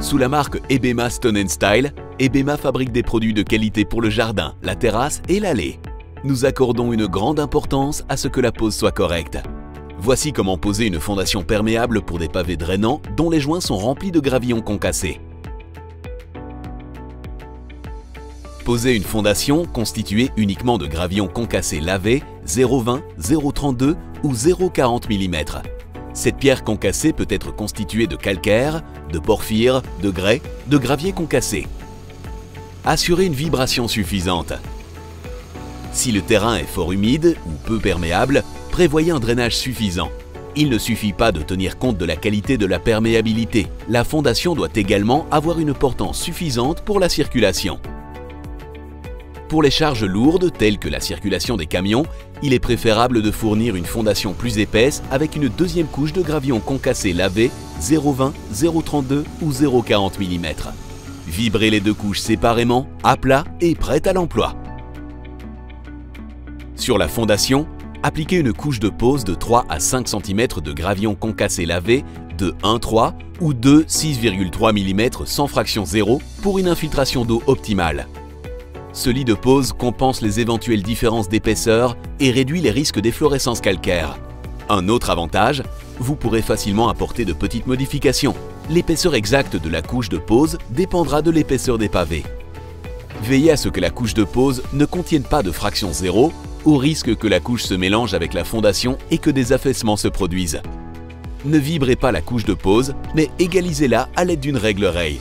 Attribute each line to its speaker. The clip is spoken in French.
Speaker 1: Sous la marque Ebema Stone & Style, Ebema fabrique des produits de qualité pour le jardin, la terrasse et l'allée. Nous accordons une grande importance à ce que la pose soit correcte. Voici comment poser une fondation perméable pour des pavés drainants dont les joints sont remplis de gravillons concassés. Posez une fondation constituée uniquement de gravillons concassés lavés 0,20, 0,32 ou 0,40 mm. Cette pierre concassée peut être constituée de calcaire, de porphyre, de grès, de gravier concassé. Assurez une vibration suffisante. Si le terrain est fort humide ou peu perméable, prévoyez un drainage suffisant. Il ne suffit pas de tenir compte de la qualité de la perméabilité. La fondation doit également avoir une portance suffisante pour la circulation. Pour les charges lourdes, telles que la circulation des camions, il est préférable de fournir une fondation plus épaisse avec une deuxième couche de gravillons concassés lavés 0,20, 0,32 ou 0,40 mm. Vibrez les deux couches séparément, à plat et prêtes à l'emploi. Sur la fondation, appliquez une couche de pose de 3 à 5 cm de gravillons concassés lavés de 1,3 ou 6,3 mm sans fraction 0 pour une infiltration d'eau optimale. Ce lit de pose compense les éventuelles différences d'épaisseur et réduit les risques d'efflorescence calcaire. Un autre avantage, vous pourrez facilement apporter de petites modifications. L'épaisseur exacte de la couche de pose dépendra de l'épaisseur des pavés. Veillez à ce que la couche de pose ne contienne pas de fraction 0, au risque que la couche se mélange avec la fondation et que des affaissements se produisent. Ne vibrez pas la couche de pose, mais égalisez-la à l'aide d'une règle Ray.